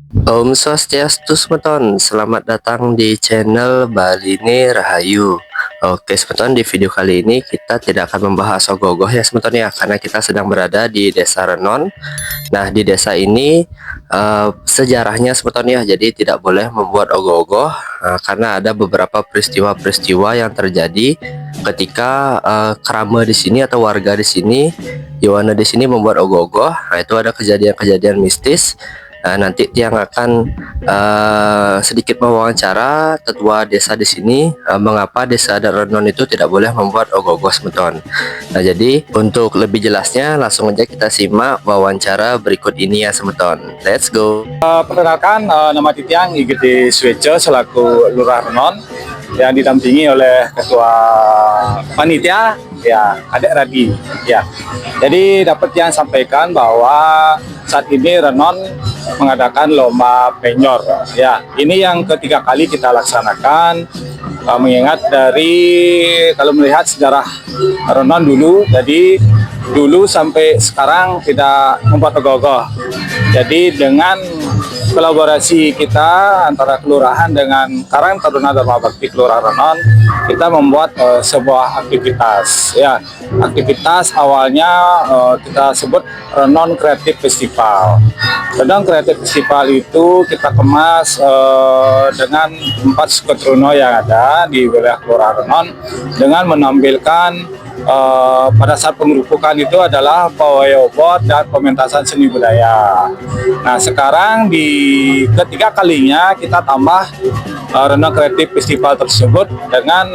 Om Swastiastu semeton, selamat datang di channel Baline Rahayu. Oke semeton, di video kali ini kita tidak akan membahas ogoh-ogoh ya semeton ya, karena kita sedang berada di Desa Renon. Nah di desa ini sejarahnya semeton ya, jadi tidak boleh membuat ogoh-ogoh karena ada beberapa peristiwa-peristiwa yang terjadi ketika kerama di sini atau warga di sini, Yowana di sini membuat ogoh-ogoh. Nah itu ada kejadian-kejadian mistis. Nanti yang akan sedikit mewawancara tetua desa di sini, mengapa desa Renon itu tidak boleh membuat ogoh-ogoh semeton. Nah jadi untuk lebih jelasnya langsung aja kita simak wawancara berikut ini ya semeton. Let's go. Perkenalkan, nama Titiang IGD Swece selaku Lurah Renon yang didampingi oleh Ketua Panitia ya Adek Radi ya. Jadi dapat yang sampaikan bahwa saat ini Renon mengadakan lomba penyor ya. Ini yang ketiga kali kita laksanakan, mengingat dari kalau melihat sejarah Renon dulu, jadi dulu sampai sekarang tidak membuat ogoh-ogoh. Jadi dengan kolaborasi kita antara kelurahan dengan Karang Taruna Dharma Bakti Kelurahan Renon, kita membuat sebuah aktivitas ya. Aktivitas awalnya kita sebut Renon Creative Festival. Renon Creative Festival itu kita kemas dengan 4 skuadrono yang ada di wilayah Kelurahan Renon dengan menampilkan pada saat pengerupukan itu adalah pawai obor dan pementasan seni budaya. Nah sekarang di ketiga kalinya kita tambah Renon Creative Festival tersebut dengan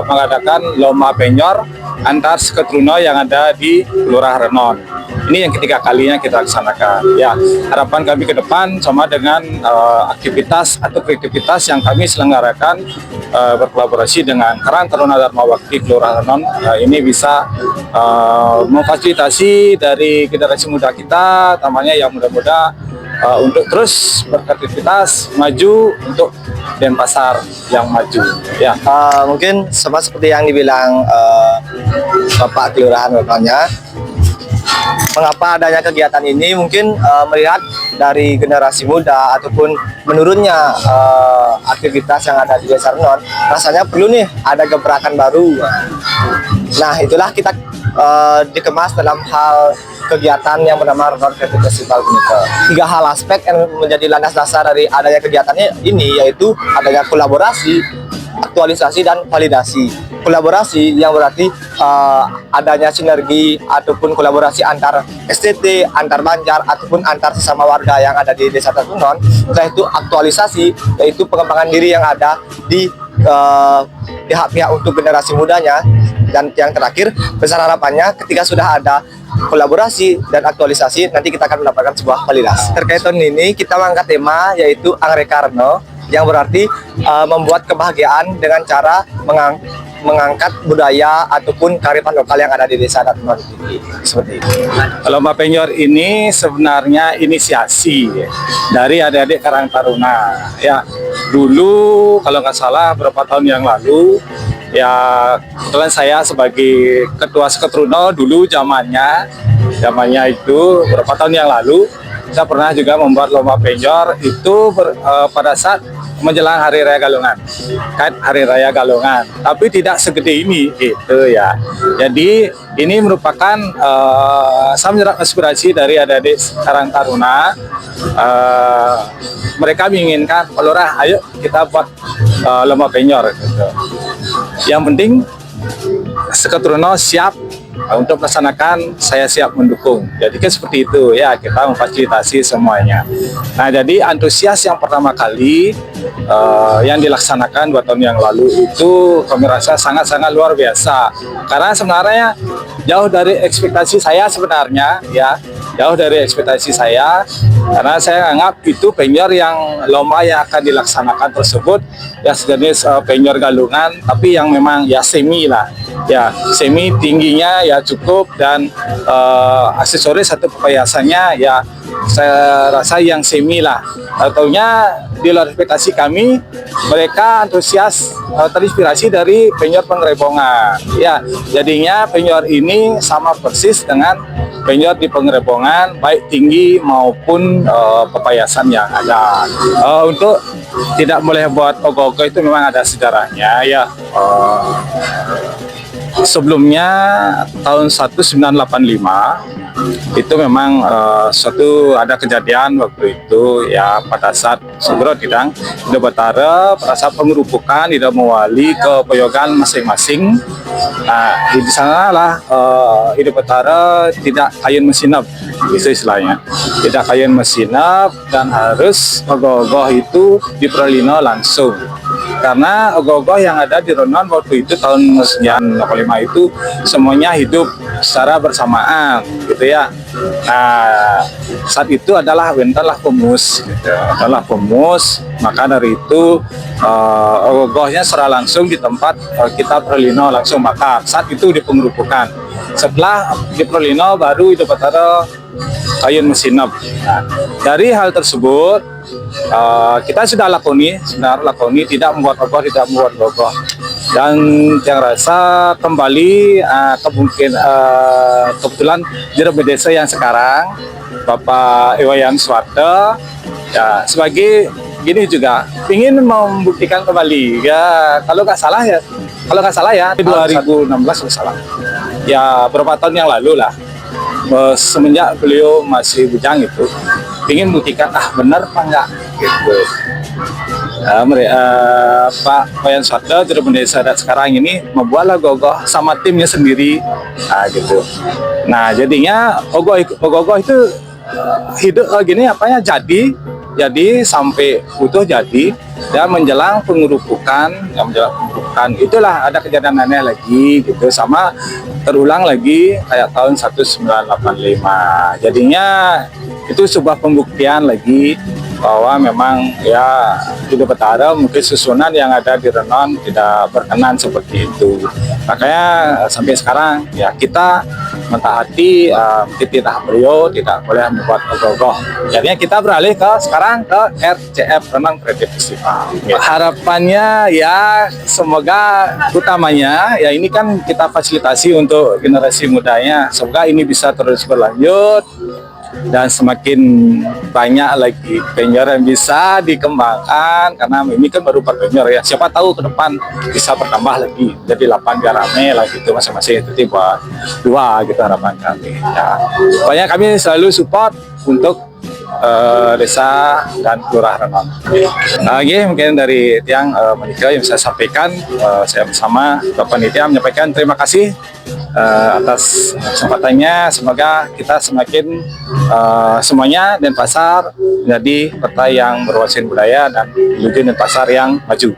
mengadakan lomba penyor antar skuadrono yang ada di Kelurahan Renon. Ini yang ketiga kalinya kita laksanakan. Ya, harapan kami ke depan sama dengan aktivitas atau kreativitas yang kami selenggarakan berkolaborasi dengan Karang Taruna Dharma Bakti Kelurahan Renon, ini bisa memfasilitasi dari generasi muda kita, namanya yang muda-muda untuk terus berkreativitas maju untuk Denpasar yang maju. Ya, mungkin sama seperti yang dibilang Bapak Kelurahan Renonnya, mengapa adanya kegiatan ini mungkin melihat dari generasi muda ataupun menurunnya aktivitas yang ada di Desa Renon, rasanya perlu nih ada gebrakan baru. Nah itulah kita dikemas dalam hal kegiatan yang bernama Renon Creative Festival ini. 3 hal aspek yang menjadi landas dasar dari adanya kegiatannya ini, yaitu adanya kolaborasi, aktualisasi, dan validasi. Kolaborasi yang berarti adanya sinergi ataupun kolaborasi antar STT, antar Banjar, ataupun antar sesama warga yang ada di Desa Renon. Setelah itu aktualisasi, yaitu pengembangan diri yang ada di pihak-pihak untuk generasi mudanya. Dan yang terakhir, besar harapannya ketika sudah ada kolaborasi dan aktualisasi, nanti kita akan mendapatkan sebuah validasi. Terkait tahun ini kita mengangkat tema yaitu Angrekarno, yang berarti membuat kebahagiaan dengan cara mengangkat budaya ataupun kearifan lokal yang ada di Desa Renon ini. Seperti itu. lomba penyor ini sebenarnya inisiasi dari adik-adik Karang Taruna. Ya, dulu kalau nggak salah beberapa tahun yang lalu, ya kebetulan saya sebagai ketua skuadrono dulu zamannya itu beberapa tahun yang lalu, saya pernah juga membuat lomba penyor itu pada saat menjelang Hari Raya Galungan, kan Hari Raya Galungan, tapi tidak segede ini gitu ya. Jadi ini merupakan saya menyerap inspirasi dari adik-adik Karang Taruna. Mereka menginginkan, Lurah, ayo kita buat lomba penyor gitu. Yang penting skuadrono siap untuk melaksanakan, saya siap mendukung. Jadi kan seperti itu ya, kita memfasilitasi semuanya. Nah jadi antusias yang pertama kali yang dilaksanakan 2 tahun yang lalu itu kami rasa sangat-sangat luar biasa. Karena sebenarnya jauh dari ekspektasi saya sebenarnya ya, jauh dari ekspektasi saya, karena saya anggap itu penyor yang lomba yang akan dilaksanakan tersebut ya sejenis penyor galungan, tapi yang memang ya semi lah, ya semi, tingginya ya cukup, dan aksesoris atau perhiasannya ya saya rasa yang semi lah. Taunya di luar ekspektasi kami, mereka antusias terinspirasi dari penyor Penggerebongan. Ya, jadinya penyor ini sama persis dengan penyor di Penggerebongan, baik tinggi maupun pepayasan yang ada. Untuk tidak boleh buat ogoh-ogoh itu memang ada sejarahnya ya. Sebelumnya tahun 1985 itu memang suatu ada kejadian waktu itu ya, pada saat Sugro Tidang di Batara pada saat pengerupukan tidak mewali ke Poyogan masing-masing. Nah, di sana lah Ide Batara tidak kayun mesinap, itu istilahnya, tidak kayun mesinap, dan harus ogoh-ogoh itu diperlino langsung. Karena ogoh-ogoh yang ada di Renon waktu itu tahun 1985 itu semuanya hidup secara bersamaan gitu ya. Nah, saat itu adalah adalah pemus gitu. Adalah pemus, maka dari itu ogoh-ogohnya secara langsung di tempat kita perlino langsung bakar. Saat itu di pengerupukan. Setelah di perlino baru itu Batara kayun mesinap. Nah, dari hal tersebut kita sudah lakoni tidak membuat ogoh, tidak membuat ogoh. Dan yang rasa kembali kebetulan juru desa yang sekarang Bapak Iwayan Swarte ya, sebagai gini juga ingin membuktikan kembali ya, kalau nggak salah ya 2016 kalau salah ya, berapa tahun yang lalu lah, semenjak beliau masih bujang itu ingin buktikan benar apa enggak gitu. Pak Wayan Swarte juru desa dan sekarang ini membuatlah ogoh sama timnya sendiri gitu. Nah, jadinya ogoh itu hidup gini jadi sampai utuh jadi, dan menjelang pengerupukan itulah ada kejadian aneh lagi gitu, sama terulang lagi kayak tahun 1985. Jadinya itu sebuah pembuktian lagi bahwa memang ya Ide Batara mungkin susunan yang ada di Renon tidak berkenan seperti itu. Makanya sampai sekarang ya kita mentaati titah beliau, tidak boleh membuat ogoh-ogoh. Jadinya kita beralih sekarang ke RCF Renon Creative Festival. Ya. Harapannya ya semoga utamanya ya ini kan kita fasilitasi untuk generasi mudanya. Semoga ini bisa terus berlanjut dan semakin banyak lagi penyor yang bisa dikembangkan, karena ini kan baru 4 penyor ya, siapa tahu ke depan bisa bertambah lagi jadi 8 biar rame lah gitu, masing-masing itu buat 2 gitu harapan kami ya. Pokoknya kami selalu support untuk desa dan kelurahan Renon. Lagi mungkin dari Tiang menikah yang saya sampaikan, saya bersama Bapak Nitya menyampaikan terima kasih atas kesempatannya. Semoga kita semakin semuanya Denpasar menjadi kota yang berwawasan budaya dan menuju Denpasar yang maju.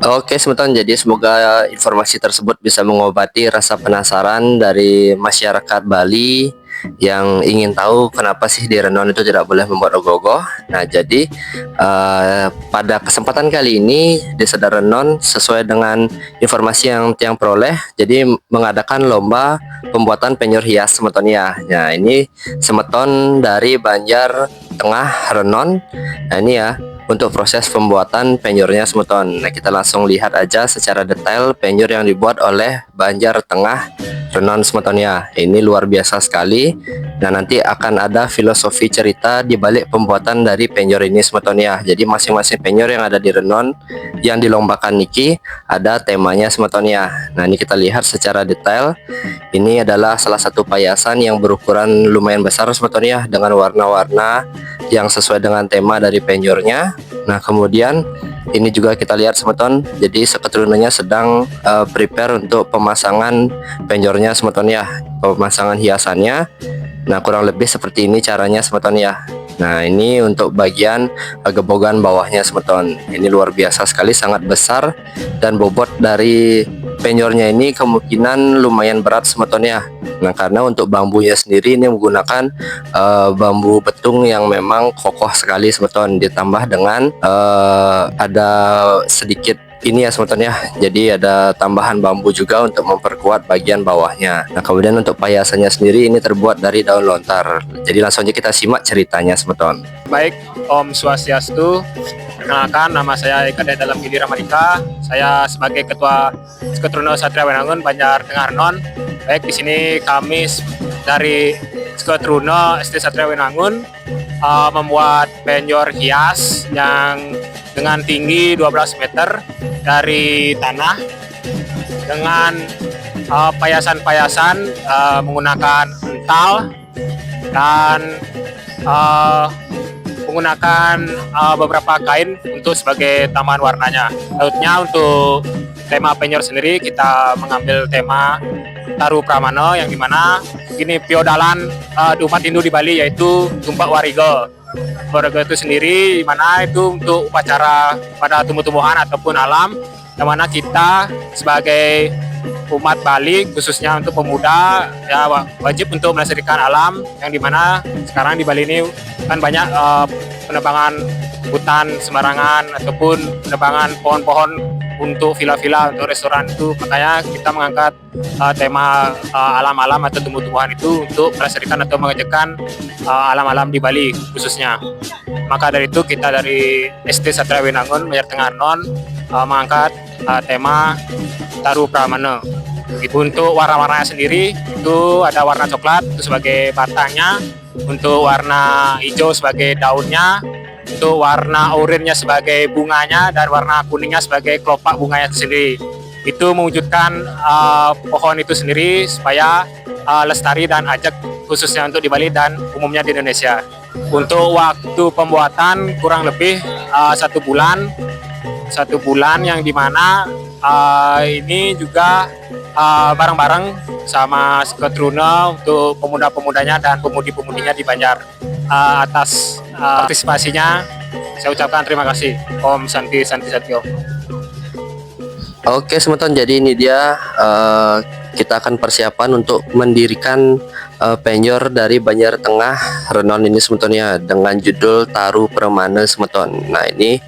Oke, teman-teman, jadi semoga informasi tersebut bisa mengobati rasa penasaran dari masyarakat Bali yang ingin tahu kenapa sih di Renon itu tidak boleh membuat ogoh-ogoh. Nah, jadi pada kesempatan kali ini Desa Renon sesuai dengan informasi yang Tiang peroleh, jadi mengadakan lomba pembuatan penyor hias semeton ya. Nah, ini semeton dari Banjar Tengah Renon. Nah, ini ya untuk proses pembuatan penyornya semeton. Nah, kita langsung lihat aja secara detail penyor yang dibuat oleh Banjar Tengah Renon semeton ya. Ini luar biasa sekali. Nah, nanti akan ada filosofi cerita di balik pembuatan dari penyor ini semeton ya. Jadi masing-masing penyor yang ada di Renon yang dilombakan niki ada temanya semeton ya. Nah, ini kita lihat secara detail. Ini adalah salah satu payasan yang berukuran lumayan besar semeton ya, dengan warna-warna yang sesuai dengan tema dari penyornya. Nah, kemudian ini juga kita lihat semeton, jadi seketurunannya sedang prepare untuk pemasangan penyornya semeton ya, pemasangan hiasannya. Nah, kurang lebih seperti ini caranya semeton ya. Nah, ini untuk bagian gebogan bawahnya semeton. Ini luar biasa sekali, sangat besar, dan bobot dari penyornya ini kemungkinan lumayan berat semeton ya. Nah, karena untuk bambunya sendiri ini menggunakan bambu betung yang memang kokoh sekali semeton, ditambah dengan ada sedikit ini ya semeton ya. Jadi ada tambahan bambu juga untuk memperkuat bagian bawahnya. Nah kemudian untuk payasannya sendiri ini terbuat dari daun lontar. Jadi langsung aja kita simak ceritanya semeton. Baik, Om Swastiastu. Perkenalkan, nama saya Eka dari Dalam Gili Ramadika. Saya sebagai Ketua Seketruno Satria Wenangun Banjar Tengah Renon. Baik, di sini kami dari Seketruno SD Satria Wenangun membuat penjor hias yang dengan tinggi 12 meter dari tanah dengan payasan-payasan menggunakan ental dan menggunakan beberapa kain untuk sebagai tambahan warnanya. Lautnya untuk tema penjor sendiri kita mengambil tema Taru Pramana yang dimana ini piodalan umat Hindu di Bali yaitu Tumpak Wariga. Wariga itu sendiri dimana itu untuk upacara pada tumbuh-tumbuhan ataupun alam yang mana kita sebagai umat Bali khususnya untuk pemuda ya wajib untuk melestarikan alam yang dimana sekarang di Bali ini kan banyak penebangan hutan sembarangan ataupun penebangan pohon-pohon untuk villa-villa untuk restoran itu, makanya kita mengangkat tema alam-alam atau tumbuh-tumbuhan itu untuk melestarikan atau mengajarkan alam-alam di Bali khususnya. Maka dari itu kita dari SD Satria Wenangun Banjar Tengah Renon mengangkat tema Taru Pramana. Untuk warna-warnanya sendiri itu ada warna coklat itu sebagai batangnya, untuk warna hijau sebagai daunnya, untuk warna oranye sebagai bunganya, dan warna kuningnya sebagai kelopak bunganya itu sendiri. Itu mewujudkan pohon itu sendiri supaya lestari dan ajak khususnya untuk di Bali dan umumnya di Indonesia. Untuk waktu pembuatan kurang lebih 1 bulan yang dimana ini juga bareng-bareng sama Seketruno untuk pemuda-pemudanya dan pemudi-pemudinya di Banjar. Atas partisipasinya saya ucapkan terima kasih. Om Santi Santi Satyo. Oke semeton, jadi ini dia kita akan persiapan untuk mendirikan penjor dari Banjar Tengah Renon ini semeton ya, dengan judul Taru Pramana semeton. Nah ini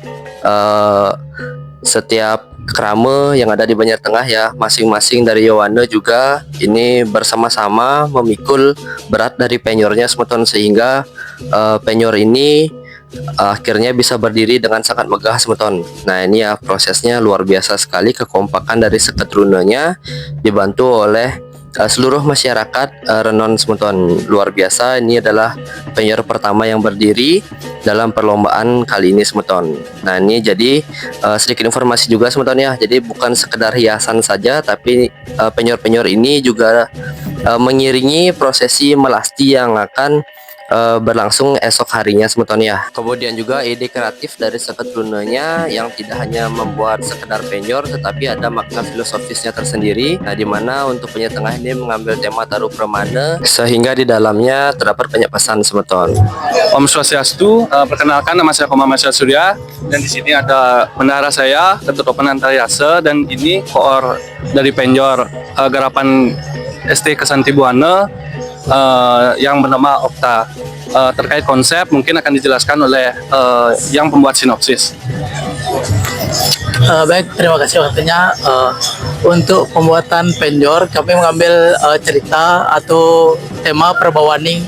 setiap kerama yang ada di Banjar Tengah ya, masing-masing dari Yowana juga ini bersama-sama memikul berat dari penyornya semeton, sehingga penyor ini akhirnya bisa berdiri dengan sangat megah semeton. Nah ini ya prosesnya luar biasa sekali, kekompakan dari Seketrunonya dibantu oleh seluruh masyarakat Renon semeton. Luar biasa, ini adalah penyor pertama yang berdiri dalam perlombaan kali ini semeton. Nah ini jadi sedikit informasi juga semeton ya, jadi bukan sekedar hiasan saja, tapi penyor-penyor ini juga mengiringi prosesi melasti yang akan berlangsung esok harinya semeton ya. Kemudian juga ide kreatif dari Seketrunonya yang tidak hanya membuat sekedar penyor, tetapi ada makna filosofisnya tersendiri. Nah dimana untuk penyor tengah ini mengambil tema Taru Pramana, sehingga di dalamnya terdapat banyak pesan semeton. Om Swastiastu, perkenalkan nama saya Koma Masya Surya, dan di sini ada bendahara saya, Ketua Penantayasa, dan ini koor dari penjor garapan ST Kesanti Buana yang bernama Okta. Terkait konsep mungkin akan dijelaskan oleh yang pembuat sinopsis. Baik, terima kasih waktunya. Untuk pembuatan penjor kami mengambil cerita atau tema Perbawaning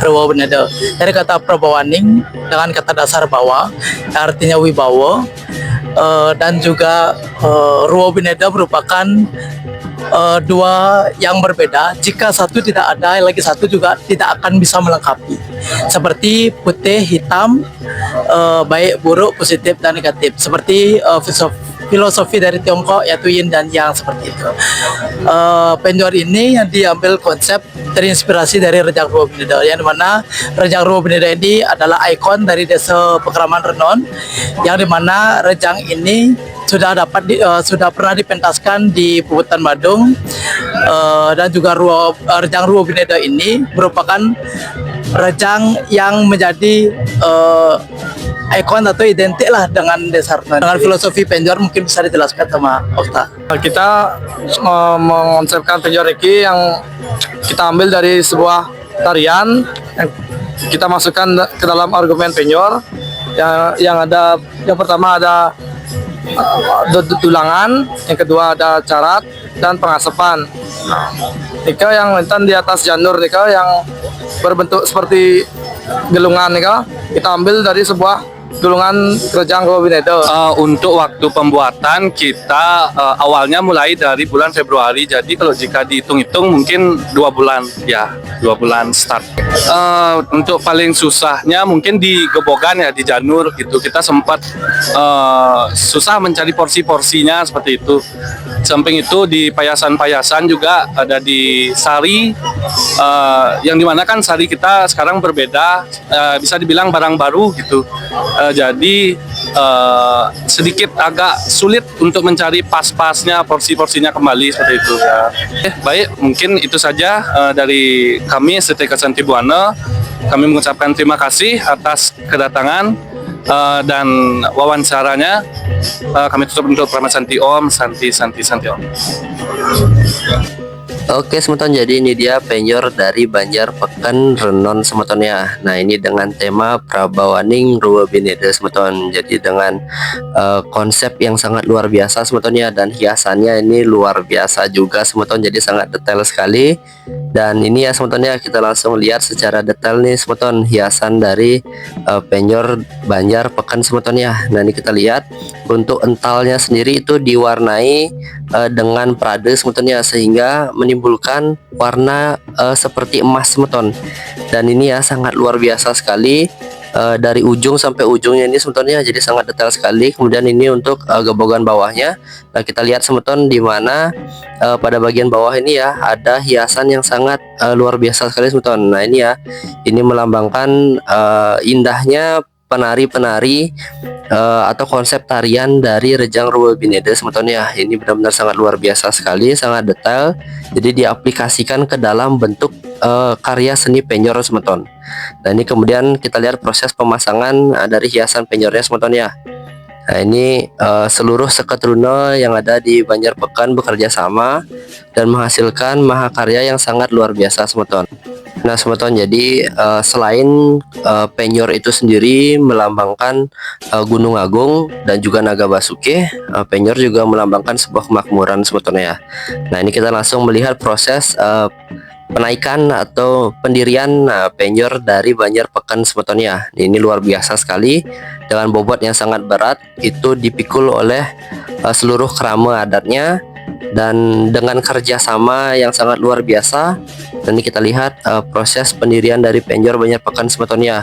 Ruwa Beneda. Dari kata Perbawaning dengan kata dasar bawa, artinya wibawa, dan juga Ruwa Beneda merupakan dua yang berbeda. Jika satu tidak ada, lagi satu juga tidak akan bisa melengkapi. Seperti putih, hitam, baik, buruk, positif, dan negatif. Seperti filosofi dari Tiongkok yaitu Yin dan Yang, seperti itu. Penjor ini yang diambil konsep terinspirasi dari Rejang Ruwa Beneda, yang dimana Rejang Ruwa Beneda ini adalah ikon dari desa Pekraman Renon, yang dimana Rejang ini sudah pernah dipentaskan di Puputan Badung, dan juga Rejang Ruwa Beneda ini merupakan rejang yang menjadi ikon atau identik lah dengan desa Renon. Dengan filosofi penjor mungkin bisa dijelaskan sama Okta. Kita mengonsepkan penjor ini yang kita ambil dari sebuah tarian yang kita masukkan ke dalam argumen penjor, yang pertama ada tulangan, yang kedua ada carat dan pengasapan. Nika yang lentan di atas janur nika yang berbentuk seperti gelungan nika kita ambil dari sebuah gulungan Rejang Rawa Bineda. Untuk waktu pembuatan kita awalnya mulai dari bulan Februari. Jadi kalau jika dihitung-hitung mungkin 2 bulan ya, 2 bulan start. Untuk paling susahnya mungkin di gebogan ya, di janur gitu. Kita sempat susah mencari porsi-porsinya seperti itu. Samping itu di payasan-payasan juga ada di sari, yang dimana kan sari kita sekarang berbeda, bisa dibilang barang baru gitu. Jadi sedikit agak sulit untuk mencari pas-pasnya, porsi-porsinya kembali seperti itu ya. Baik, mungkin itu saja dari kami STK Santi Buana. Kami mengucapkan terima kasih atas kedatangan dan wawancaranya. Kami tutup untuk Pramat Santi Om, Santi Om. Oke semeton, jadi ini dia penyor dari Banjar Pekan Renon semeton ya. Nah ini dengan tema Prabawaning Ruwa Bineda semeton. Jadi dengan konsep yang sangat luar biasa semeton ya, dan hiasannya ini luar biasa juga semeton. Jadi sangat detail sekali. Dan ini ya semeton ya, kita langsung lihat secara detail nih semeton hiasan dari penyor Banjar Pekan semeton ya. Nah ini kita lihat untuk entalnya sendiri itu diwarnai dengan prade semeton ya, sehingga menimbulkan warna seperti emas semeton. Dan ini ya sangat luar biasa sekali, dari ujung sampai ujungnya ini semeton ya, jadi sangat detail sekali. Kemudian ini untuk gebogan bawahnya. Nah kita lihat semeton di mana pada bagian bawah ini ya ada hiasan yang sangat luar biasa sekali semeton. Nah ini ya, ini melambangkan indahnya penari-penari atau konsep tarian dari Rejang Rawa Bineda semeton ya. Ini benar-benar sangat luar biasa sekali, sangat detail. Jadi diaplikasikan ke dalam bentuk karya seni penyor semeton. Nah ini kemudian kita lihat proses pemasangan dari hiasan penyornya semeton ya. Nah ini seluruh seketruna yang ada di Banjar Pekan bekerja sama dan menghasilkan mahakarya yang sangat luar biasa semeton. Nah semeton, jadi selain penyor itu sendiri melambangkan Gunung Agung dan juga Naga Basuke, penyor juga melambangkan sebuah kemakmuran semeton ya. Nah ini kita langsung melihat proses penaikan atau pendirian penyor dari Banjar Pekan semeton ya. Ini luar biasa sekali, dengan bobot yang sangat berat, itu dipikul oleh seluruh kerama adatnya dan dengan kerjasama yang sangat luar biasa. Dan ini kita lihat proses pendirian dari penyor Banjar Pekan semeton ya.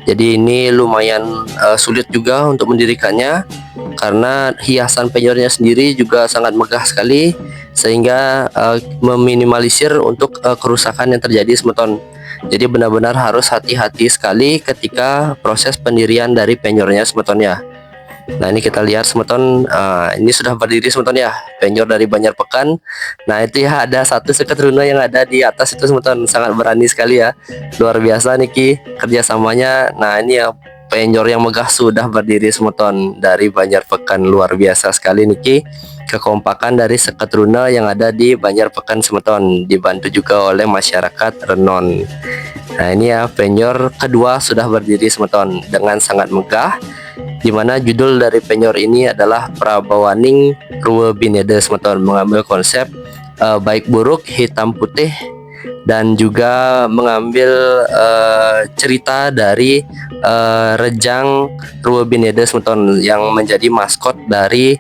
Jadi ini lumayan sulit juga untuk mendirikannya, karena hiasan penyornya sendiri juga sangat megah sekali, sehingga meminimalisir untuk kerusakan yang terjadi semeton. Jadi benar-benar harus hati-hati sekali ketika proses pendirian dari penyornya semeton ya. Nah ini kita lihat semeton, ini sudah berdiri semeton ya, penyor dari Banjar Pekan. Nah itu ya, ada satu seketruna yang ada di atas itu semeton, sangat berani sekali ya, luar biasa niki kerjasamanya. Nah ini ya, penyor yang megah sudah berdiri semeton dari Banjar Pekan, luar biasa sekali niki kekompakan dari seketruna yang ada di Banjar Pekan semeton, dibantu juga oleh masyarakat Renon. Nah ini ya, penyor kedua sudah berdiri semeton dengan sangat megah, dimana judul dari penyor ini adalah Prabawaning Ruwa Bineda semeton, mengambil konsep baik buruk hitam putih, dan juga mengambil cerita dari Rejang Rawa Bineda semeton yang menjadi maskot dari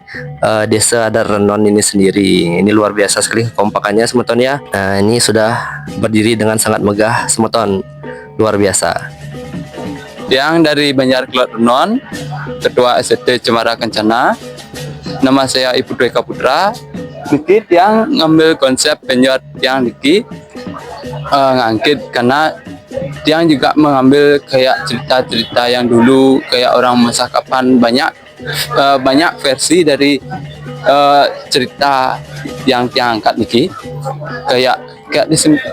desa adat Renon ini sendiri. Ini luar biasa sekali kompakannya semeton ya. Nah ini sudah berdiri dengan sangat megah semeton, luar biasa. Yang dari Banjar Kelot Renon, Ketua ST Cemara Kencana. Nama saya Ibu Dweka Putra. Niki yang ngambil konsep penyor yang niki ngangkit, karena yang juga mengambil kayak cerita-cerita yang dulu, kayak orang masa kapan, banyak versi dari cerita yang diangkat niki. Kayak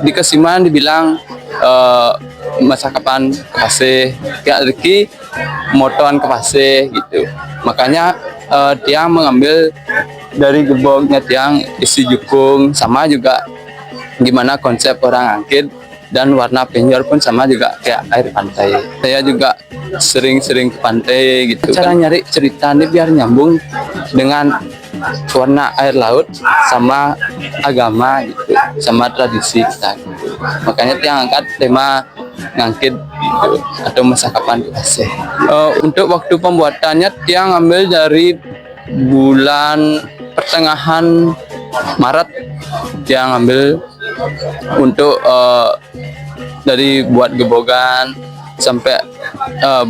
di Kesiman dibilang masa kapan Kepase, kayak Riki motoan Kepase gitu. Makanya dia mengambil dari geboknya tiang isi jukung, sama juga gimana konsep orang angkit, dan warna penyor pun sama juga kayak air pantai. Saya juga sering-sering ke pantai gitu. Cara nyari cerita ini biar nyambung dengan warna air laut sama agama gitu, sama tradisi kita gitu. Makanya Tiang angkat tema ngangkit gitu, atau masa kapan dikasih. Untuk waktu pembuatannya Tiang ambil dari bulan pertengahan Maret. Tiang ambil untuk dari buat gebogan sampai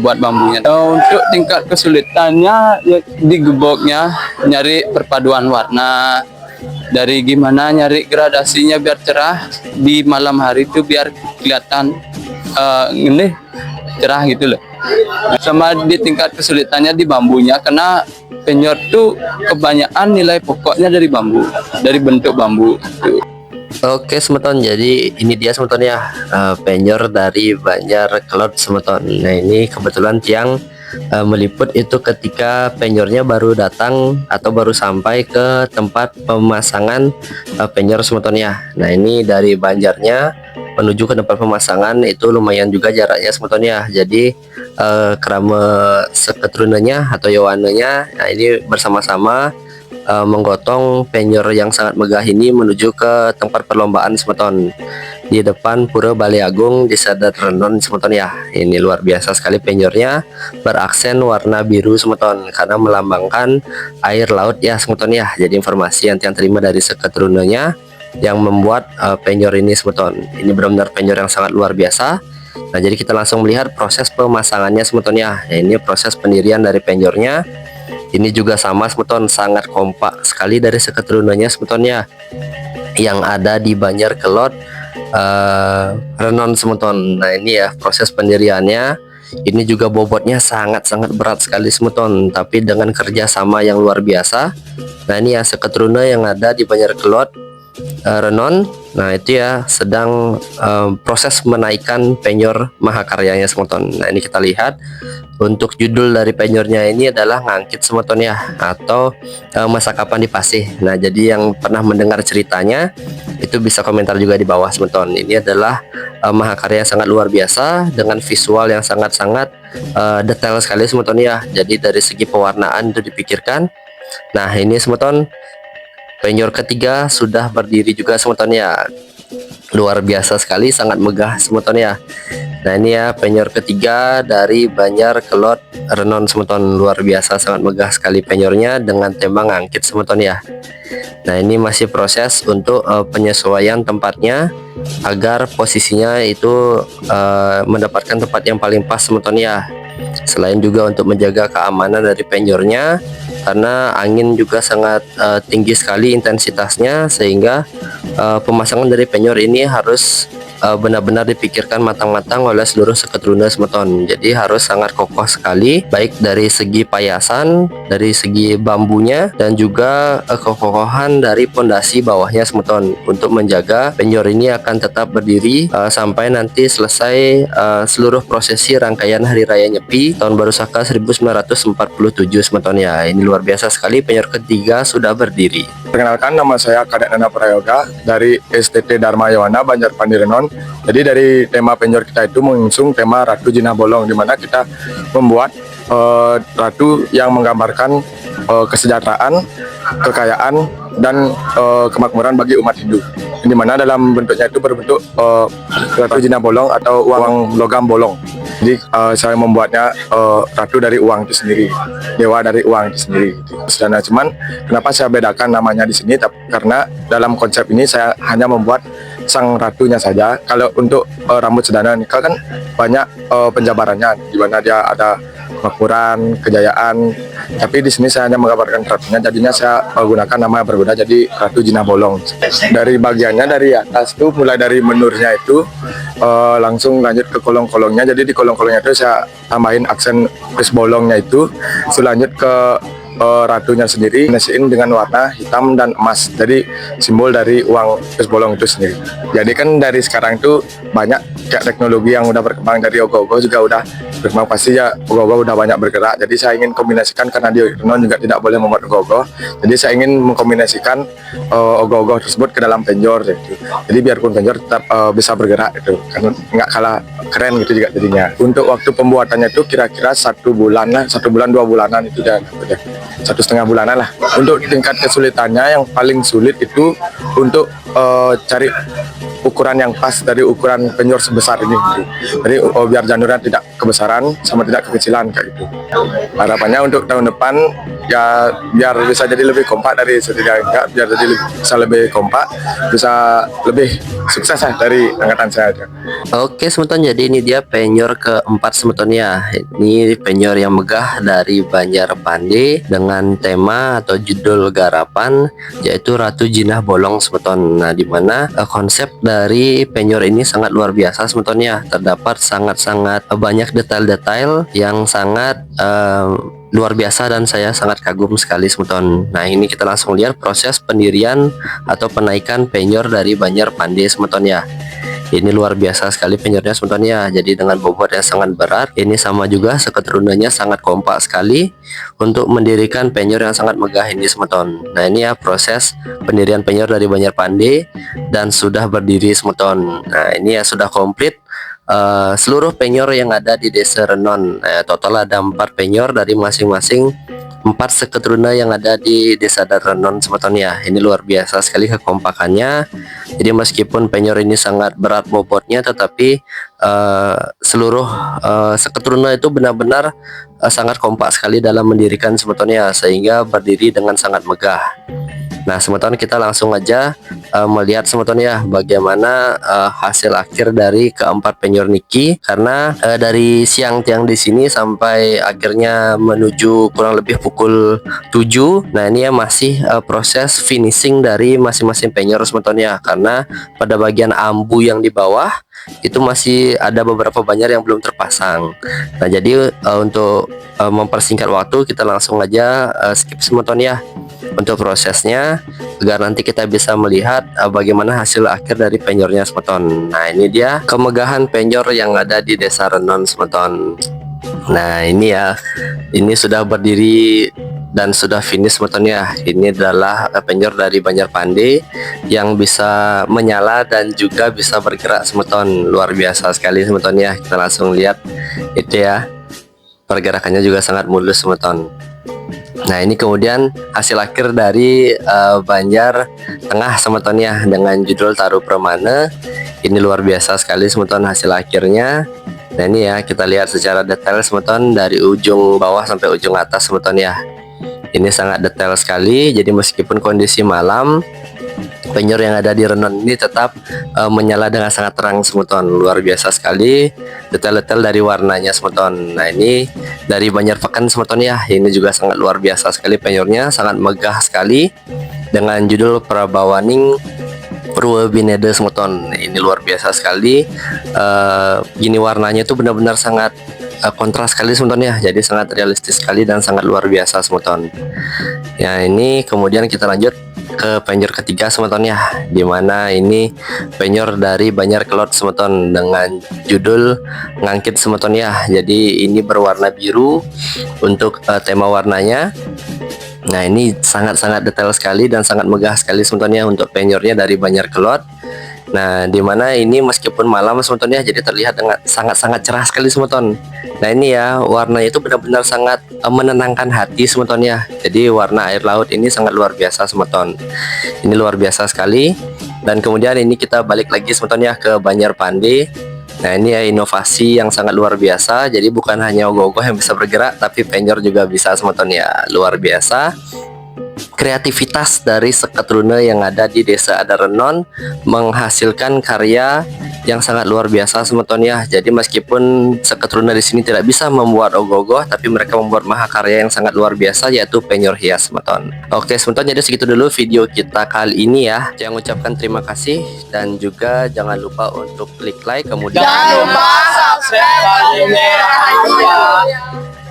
buat bambunya. Untuk tingkat kesulitannya ya, di geboknya nyari perpaduan warna, dari gimana nyari gradasinya biar cerah di malam hari itu biar kelihatan ini cerah gitu loh. Sama di tingkat kesulitannya di bambunya, karena penyor tuh kebanyakan nilai pokoknya dari bambu, dari bentuk bambu gitu. Oke semeton, jadi ini dia semeton ya, penyor dari Banjar Kelot semeton. Nah ini kebetulan Tiang meliput itu ketika penyornya baru datang atau baru sampai ke tempat pemasangan penyor semeton ya. Nah ini dari Banjarnya menuju ke tempat pemasangan itu lumayan juga jaraknya semeton ya. Jadi kerama seketurunannya atau yowananya, nah ini bersama-sama menggotong penyor yang sangat megah ini menuju ke tempat perlombaan semeton di depan Pura Balai Agung di Sadar Renon semeton ya. Ini luar biasa sekali, penyornya beraksen warna biru semeton karena melambangkan air laut ya semeton ya. Jadi informasi yang Tiang terima dari seketurunannya yang membuat penyor ini semeton. Ini benar-benar penyor yang sangat luar biasa. Nah jadi kita langsung melihat proses pemasangannya semeton ya. Nah, ini proses pendirian dari penyornya. Ini juga sama semeton, sangat kompak sekali dari seketurunannya semeton ya, yang ada di Banjar Kelot Renon semeton. Nah ini ya proses pendiriannya. Ini juga bobotnya sangat-sangat berat sekali semeton, tapi dengan kerjasama yang luar biasa. Nah ini ya seketurunan yang ada di Banjar Kelot Renon. Nah itu ya sedang proses menaikkan penyor mahakaryanya semeton. Nah ini kita lihat untuk judul dari penyornya ini adalah ngangkit semeton ya, atau masa kapan dipasih. Nah jadi yang pernah mendengar ceritanya itu bisa komentar juga di bawah semeton. Ini adalah mahakarya yang sangat luar biasa dengan visual yang sangat-sangat detail sekali semeton ya. Jadi dari segi pewarnaan itu dipikirkan. Nah ini semeton, penyor ketiga sudah berdiri juga semeton ya. Luar biasa sekali, sangat megah semeton ya. Nah ini ya penyor ketiga dari Banjar Kelot Renon semeton, luar biasa sangat megah sekali penyornya dengan tema ngangkit semeton ya. Nah ini masih proses untuk penyesuaian tempatnya agar posisinya itu mendapatkan tempat yang paling pas semeton ya. Selain juga untuk menjaga keamanan dari penyornya, karena angin juga sangat tinggi sekali intensitasnya, sehingga pemasangan dari penyor ini harus benar-benar dipikirkan matang-matang oleh seluruh seketurunan semeton. Jadi harus sangat kokoh sekali, baik dari segi payasan, dari segi bambunya, dan juga kekokohan dari pondasi bawahnya semeton, untuk menjaga penyor ini akan tetap berdiri sampai nanti selesai seluruh prosesi rangkaian Hari Raya Nyepi Tahun Baru Saka 1947 semeton ya. Ini luar biasa sekali, penyor ketiga sudah berdiri. Perkenalkan, nama saya Kadek Nana Prayoga dari STT Dharma Yowana Banjar Pandirenon. Jadi dari tema penyor kita itu mengusung tema Ratu Jinah Bolong, di mana kita membuat ratu yang menggambarkan kesejahteraan, kekayaan, dan kemakmuran bagi umat Hindu. Di mana dalam bentuknya itu berbentuk Ratu Jinah Bolong atau uang logam bolong. Jadi saya membuatnya ratu dari uang itu sendiri, dewa dari uang itu sendiri. Sederhana, cuman kenapa saya bedakan namanya di sini? Karena dalam konsep ini saya hanya membuat sang ratunya saja. Kalau untuk rambut sedana nikah kan banyak penjabarannya, di mana dia ada kemakmuran, kejayaan. Tapi di sini saya hanya menggambarkan ratunya, jadinya saya menggunakan nama yang berbeda, jadi Ratu Jinah Bolong. Dari bagiannya dari atas tuh, mulai dari menurnya itu langsung lanjut ke kolong-kolongnya. Jadi di kolong-kolongnya itu saya tambahin aksen kris bolongnya itu, selanjut ke ratunya sendiri nasiin dengan warna hitam dan emas, jadi simbol dari uang kris bolong itu sendiri. Jadi kan dari sekarang itu banyak kayak teknologi yang udah berkembang dari ogoh-ogoh juga udah berkembang, pasti ya ogoh-ogoh udah banyak bergerak. Jadi saya ingin kombinasikan, karena di renon juga tidak boleh membuat ogoh-ogoh. Jadi saya ingin mengkombinasikan ogoh-ogoh tersebut ke dalam penjor gitu. Jadi biarpun penjor tetap bisa bergerak gitu, kan nggak kalah keren gitu juga jadinya. Untuk waktu pembuatannya itu kira-kira 1 bulan lah, 1 bulan 2 bulanan itu udah 1,5 bulanan lah. Untuk tingkat kesulitannya yang paling sulit itu untuk cari ukuran yang pas dari ukuran penjor sebesar ini gitu. Jadi biar janurnya tidak kebesaran sama tidak kekecilan kayak gitu. Harapannya untuk tahun depan ya biar bisa jadi lebih kompak dari setidaknya, biar jadi bisa lebih kompak, bisa lebih sukses lah dari angkatan saya aja. Oke semeton, jadi ini dia penyor keempat semeton ya. Ini penyor yang megah dari Banjar Pande dengan tema atau judul garapan yaitu Ratu Jinah Bolong semeton. Nah, dimana konsep dari penyor ini sangat luar biasa semeton ya. Terdapat sangat-sangat banyak detail-detail yang sangat luar biasa dan saya sangat kagum sekali semeton. Nah, ini kita langsung lihat proses pendirian atau penaikan penyor dari Banjar Pande semeton ya. Ini luar biasa sekali penyornya semeton ya. Jadi dengan bobot yang sangat berat, ini sama juga seketurunannya sangat kompak sekali untuk mendirikan penyor yang sangat megah ini semeton. Nah, ini ya proses pendirian penyor dari Banjar Pande dan sudah berdiri semeton. Nah, ini ya sudah komplit seluruh penyor yang ada di Desa Renon. Total ada 4 penyor dari masing-masing 4 seketurunan yang ada di Desa Renon semeton ya. Ini luar biasa sekali kekompakannya. Jadi meskipun penyor ini sangat berat bobotnya, tetapi seluruh seketurunan itu benar-benar sangat kompak sekali dalam mendirikan semeton ya, sehingga berdiri dengan sangat megah. Nah semeton, kita langsung aja melihat semeton ya bagaimana hasil akhir dari keempat penyor niki. Karena dari siang tiang di sini sampai akhirnya menuju kurang lebih pukul 7. Nah ini ya masih proses finishing dari masing-masing penyor semeton ya. Karena pada bagian ambu yang di bawah itu masih ada beberapa banjar yang belum terpasang. Nah jadi untuk mempersingkat waktu, kita langsung aja skip semeton ya untuk prosesnya, agar nanti kita bisa melihat bagaimana hasil akhir dari penyornya semeton. Nah ini dia kemegahan penyor yang ada di Desa Renon semeton. Nah ini ya, ini sudah berdiri dan sudah finish semeton ya. Ini adalah penyor dari Banjar Pande yang bisa menyala dan juga bisa bergerak semeton. Luar biasa sekali semeton ya. Kita langsung lihat itu ya, pergerakannya juga sangat mulus semeton. Nah ini kemudian hasil akhir dari Banjar Tengah semeton ya, dengan judul Taruh Pramana. Ini luar biasa sekali semeton hasil akhirnya. Nah ini ya, kita lihat secara detail semeton dari ujung bawah sampai ujung atas semeton ya. Ini sangat detail sekali. Jadi meskipun kondisi malam, penyor yang ada di Renon ini tetap menyala dengan sangat terang semeton. Luar biasa sekali detail-detail dari warnanya semeton. Nah ini dari Banjar Pekan semeton ya. Ini juga sangat luar biasa sekali penyornya, sangat megah sekali dengan judul Prabawaning Purwabineda semeton. Ini luar biasa sekali. Gini warnanya itu benar-benar sangat kontras sekali semeton ya. Jadi sangat realistis sekali dan sangat luar biasa semeton. Ya ini kemudian kita lanjut ke penyor ketiga semeton ya, dimana ini penyor dari Banjar Kelot semeton dengan judul Ngangkit semeton ya. Jadi ini berwarna biru untuk tema warnanya. Nah ini sangat-sangat detail sekali dan sangat megah sekali semeton ya untuk penyornya dari Banjar Kelot. Nah dimana ini meskipun malam semeton ya, jadi terlihat dengan sangat-sangat cerah sekali semeton. Nah ini ya, warnanya itu benar-benar sangat menenangkan hati semeton ya. Jadi warna air laut ini sangat luar biasa semeton. Ini luar biasa sekali. Dan kemudian ini kita balik lagi semeton ya ke Banjar Pande. Nah ini ya inovasi yang sangat luar biasa. Jadi bukan hanya ogoh-ogoh yang bisa bergerak, tapi penyor juga bisa semeton ya. Luar biasa kreativitas dari seketuruna yang ada di Desa Renon menghasilkan karya yang sangat luar biasa semeton ya. Jadi meskipun seketuruna di sini tidak bisa membuat ogoh-ogoh, tapi mereka membuat mahakarya yang sangat luar biasa, yaitu penyor hias semeton. Oke semeton, jadi segitu dulu video kita kali ini ya. Saya ucapkan terima kasih dan juga jangan lupa untuk klik like, kemudian Jangan lupa subscribe Bali Merah Rahayu.